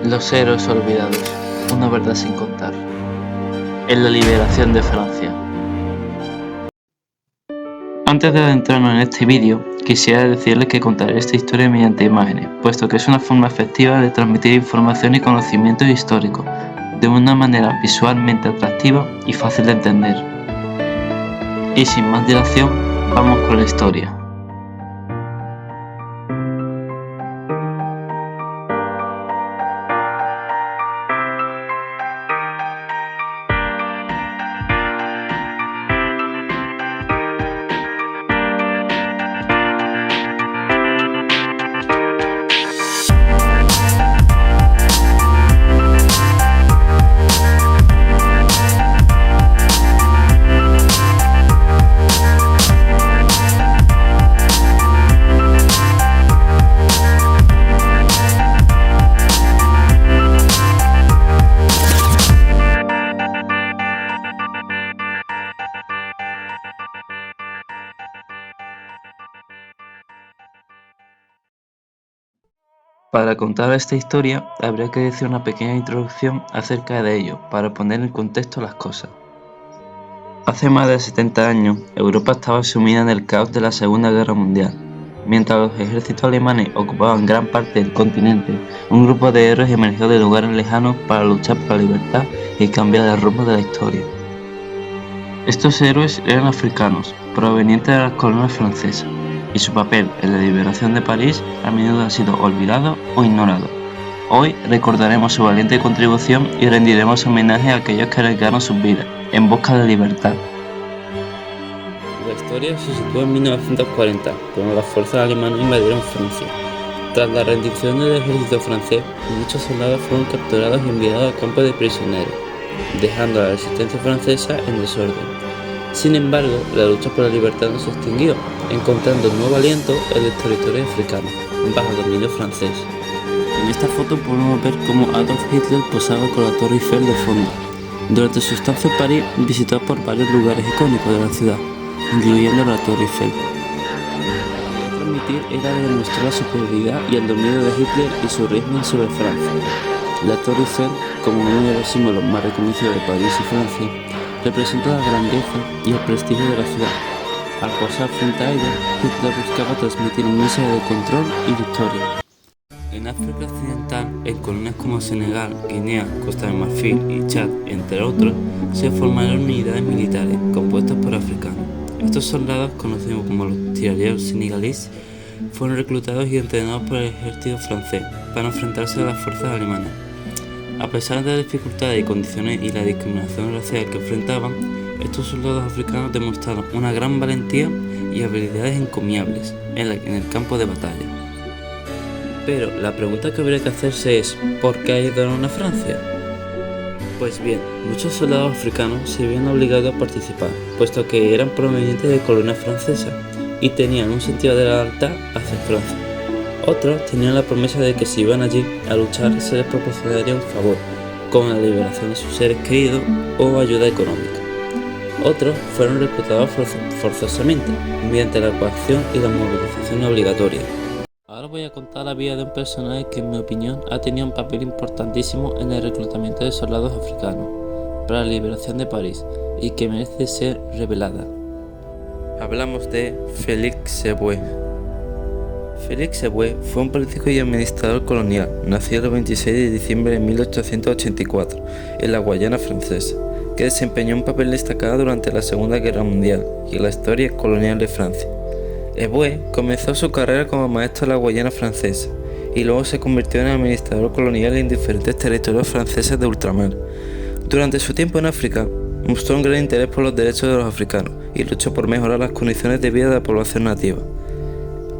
Los héroes olvidados, una verdad sin contar. En la liberación de Francia. Antes de adentrarnos en este vídeo, quisiera decirles que contaré esta historia mediante imágenes, puesto que es una forma efectiva de transmitir información y conocimientos históricos de una manera visualmente atractiva y fácil de entender. Y sin más dilación, vamos con la historia. Para contar esta historia, habría que decir una pequeña introducción acerca de ello, para poner en contexto las cosas. Hace más de 70 años, Europa estaba sumida en el caos de la Segunda Guerra Mundial. Mientras los ejércitos alemanes ocupaban gran parte del continente, un grupo de héroes emergió de lugares lejanos para luchar por la libertad y cambiar el rumbo de la historia. Estos héroes eran africanos, provenientes de las colonias francesas, y su papel en la liberación de París a menudo ha sido olvidado o ignorado. Hoy recordaremos su valiente contribución y rendiremos homenaje a aquellos que arriesgaron sus vidas en busca de libertad. La historia se sitúa en 1940, cuando las fuerzas alemanas invadieron Francia. Tras la rendición del ejército francés, muchos soldados fueron capturados y enviados a campos de prisioneros, dejando a la resistencia francesa en desorden. Sin embargo, la lucha por la libertad no se extinguió, encontrando un nuevo aliento en los territorios africanos, bajo dominio francés. En esta foto podemos ver cómo Adolf Hitler posaba con la Torre Eiffel de fondo. Durante su estancia en París, visitó por varios lugares icónicos de la ciudad, incluyendo la Torre Eiffel. Lo que transmitir era demostrar la superioridad y el dominio de Hitler y su régimen sobre Francia. La Torre Eiffel, como uno de los símbolos más reconocidos de París y Francia, representa la grandeza y el prestigio de la ciudad. Al pasar frente a ella, Hitler buscaba transmitir un mensaje de control y victoria. En África Occidental, en colonias como Senegal, Guinea, Costa de Marfil y Chad, entre otros, se formaron unidades militares compuestas por africanos. Estos soldados, conocidos como los tirailleurs senegalíes, fueron reclutados y entrenados por el ejército francés para enfrentarse a las fuerzas alemanas. A pesar de las dificultades y condiciones y la discriminación racial que enfrentaban, estos soldados africanos demostraron una gran valentía y habilidades encomiables en el campo de batalla. Pero la pregunta que habría que hacerse es, ¿por qué ayudaron a Francia? Pues bien, muchos soldados africanos se vieron obligados a participar, puesto que eran provenientes de colonias francesas y tenían un sentido de lealtad hacia Francia. Otros tenían la promesa de que si iban allí a luchar se les proporcionaría un favor, como la liberación de sus seres queridos o ayuda económica. Otros fueron reclutados forzosamente, mediante la coacción y la movilización obligatoria. Ahora voy a contar la vida de un personaje que en mi opinión ha tenido un papel importantísimo en el reclutamiento de soldados africanos para la liberación de París y que merece ser revelada. Hablamos de Félix Éboué. Félix Éboué fue un político y administrador colonial, nacido el 26 de diciembre de 1884 en la Guayana francesa, que desempeñó un papel destacado durante la Segunda Guerra Mundial y en la historia colonial de Francia. Éboué comenzó su carrera como maestro de la Guayana francesa y luego se convirtió en administrador colonial en diferentes territorios franceses de ultramar. Durante su tiempo en África, mostró un gran interés por los derechos de los africanos y luchó por mejorar las condiciones de vida de la población nativa.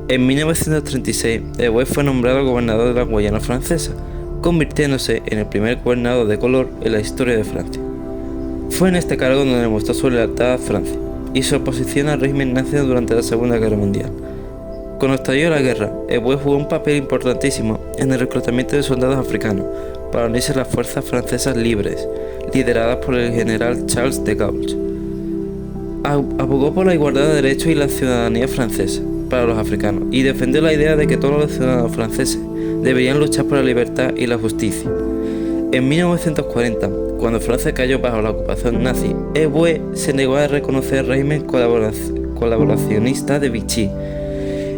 En 1936, Éboué fue nombrado gobernador de la Guayana francesa, convirtiéndose en el primer gobernador de color en la historia de Francia. Fue en este cargo donde demostró su lealtad a Francia y su oposición al régimen nazi durante la Segunda Guerra Mundial. Cuando estalló la guerra, Éboué jugó un papel importantísimo en el reclutamiento de soldados africanos para unirse a las fuerzas francesas libres, lideradas por el general Charles de Gaulle. Abogó por la igualdad de derechos y la ciudadanía francesa para los africanos y defendió la idea de que todos los ciudadanos franceses deberían luchar por la libertad y la justicia. En 1940, cuando Francia cayó bajo la ocupación nazi, Houellebecq se negó a reconocer el régimen colaboracionista de Vichy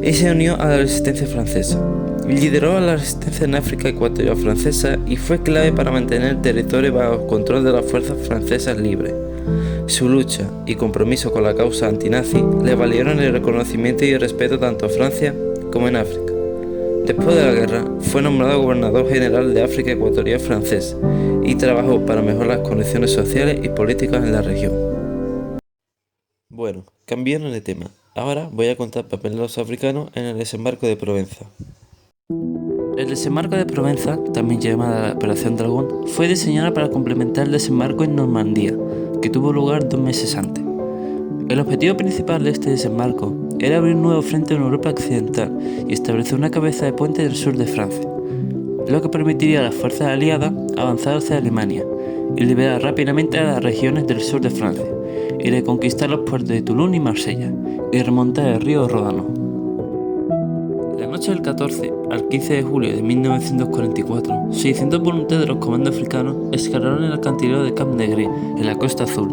y se unió a la resistencia francesa. Lideró la resistencia en África Ecuatorial Francesa y fue clave para mantener el territorio bajo control de las fuerzas francesas libres. Su lucha y compromiso con la causa antinazi le valieron el reconocimiento y el respeto tanto en Francia como en África. Después de la guerra, fue nombrado gobernador general de África Ecuatorial francés y trabajó para mejorar las condiciones sociales y políticas en la región. Bueno, cambiando de tema, ahora voy a contar el papel de los africanos en el desembarco de Provenza. El desembarco de Provenza, también llamada la Operación Dragón, fue diseñada para complementar el desembarco en Normandía, que tuvo lugar 2 meses antes. El objetivo principal de este desembarco era abrir un nuevo frente en Europa occidental y establecer una cabeza de puente del sur de Francia, lo que permitiría a las fuerzas aliadas avanzar hacia Alemania y liberar rápidamente a las regiones del sur de Francia, y reconquistar los puertos de Toulon y Marsella, y remontar el río Ródano. La noche del 14 al 15 de julio de 1944, 600 voluntarios de los comandos africanos escalaron el acantilado de Cap Negre, en la Costa Azul.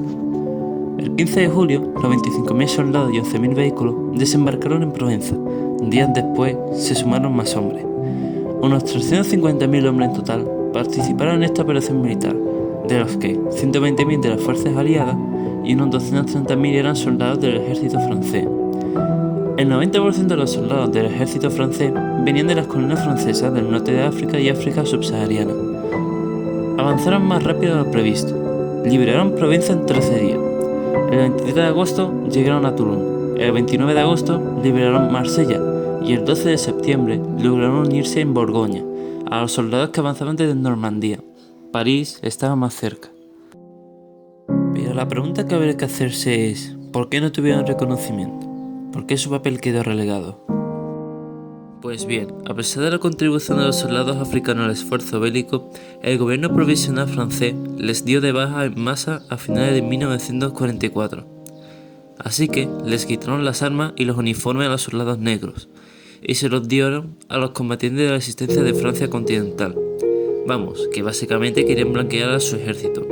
El 15 de julio, los 25.000 soldados y 11.000 vehículos desembarcaron en Provenza. Días después, se sumaron más hombres. Unos 350.000 hombres en total participaron en esta operación militar, de los que 120.000 de las fuerzas aliadas y unos 230.000 eran soldados del ejército francés. El 90% de los soldados del ejército francés venían de las colonias francesas del norte de África y África subsahariana. Avanzaron más rápido de lo previsto. Liberaron Provenza en 13 días. El 23 de agosto llegaron a Toulon. El 29 de agosto liberaron Marsella y el 12 de septiembre lograron unirse en Borgoña a los soldados que avanzaban desde Normandía. París estaba más cerca. Pero la pregunta que habría que hacerse es: ¿por qué no tuvieron reconocimiento? ¿Por qué su papel quedó relegado? Pues bien, a pesar de la contribución de los soldados africanos al esfuerzo bélico, el gobierno provisional francés les dio de baja en masa a finales de 1944. Así que les quitaron las armas y los uniformes a los soldados negros, y se los dieron a los combatientes de la resistencia de Francia continental. Vamos, que básicamente querían blanquear a su ejército.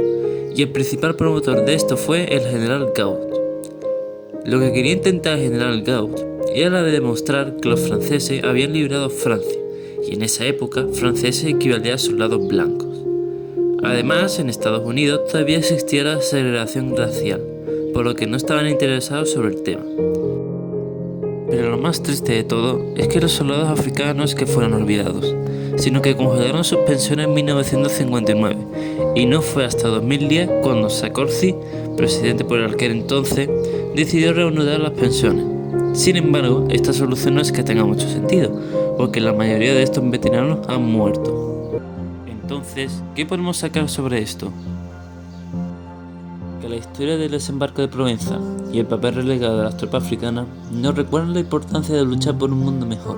Y el principal promotor de esto fue el general Gaunt. Lo que quería intentar el general Gaunt era la de demostrar que los franceses habían liberado Francia, y en esa época franceses equivalía a soldados blancos. Además, en Estados Unidos todavía existía la segregación racial, por lo que no estaban interesados sobre el tema. Pero lo más triste de todo es que los soldados africanos no es que fueran olvidados, sino que congelaron sus pensiones en 1959, y no fue hasta 2010 cuando Sarkozy, presidente por aquel entonces, decidió reanudar las pensiones. Sin embargo, esta solución no es que tenga mucho sentido, porque la mayoría de estos veteranos han muerto. Entonces, ¿qué podemos sacar sobre esto? Que la historia del desembarco de Provenza y el papel relegado de las tropas africanas nos recuerdan la importancia de luchar por un mundo mejor.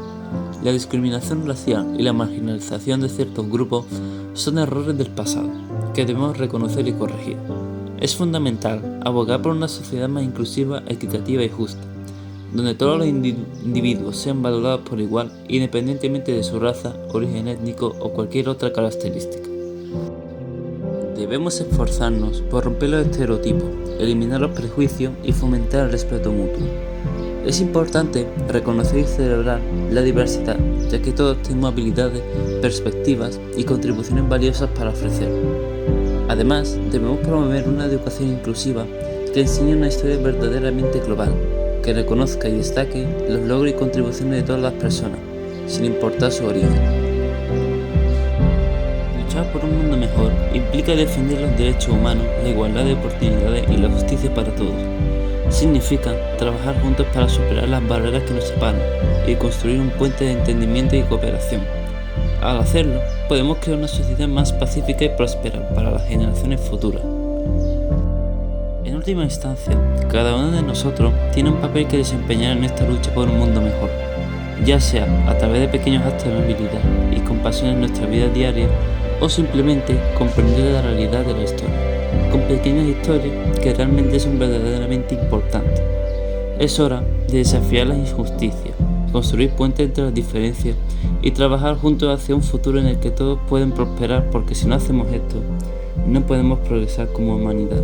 La discriminación racial y la marginalización de ciertos grupos son errores del pasado, que debemos reconocer y corregir. Es fundamental abogar por una sociedad más inclusiva, equitativa y justa, donde todos los individuos sean valorados por igual, independientemente de su raza, origen étnico o cualquier otra característica. Debemos esforzarnos por romper los estereotipos, eliminar los prejuicios y fomentar el respeto mutuo. Es importante reconocer y celebrar la diversidad, ya que todos tenemos habilidades, perspectivas y contribuciones valiosas para ofrecer. Además, debemos promover una educación inclusiva que enseñe una historia verdaderamente global, que reconozca y destaque los logros y contribuciones de todas las personas, sin importar su origen. Luchar por un mundo mejor implica defender los derechos humanos, la igualdad de oportunidades y la justicia para todos. Significa trabajar juntos para superar las barreras que nos separan y construir un puente de entendimiento y cooperación. Al hacerlo, podemos crear una sociedad más pacífica y próspera para las generaciones futuras. En última instancia, cada uno de nosotros tiene un papel que desempeñar en esta lucha por un mundo mejor, ya sea a través de pequeños actos de amabilidad y compasión en nuestra vida diaria, o simplemente comprender la realidad de la historia, con pequeñas historias que realmente son verdaderamente importantes. Es hora de desafiar las injusticias, construir puentes entre las diferencias y trabajar juntos hacia un futuro en el que todos pueden prosperar, porque si no hacemos esto, no podemos progresar como humanidad.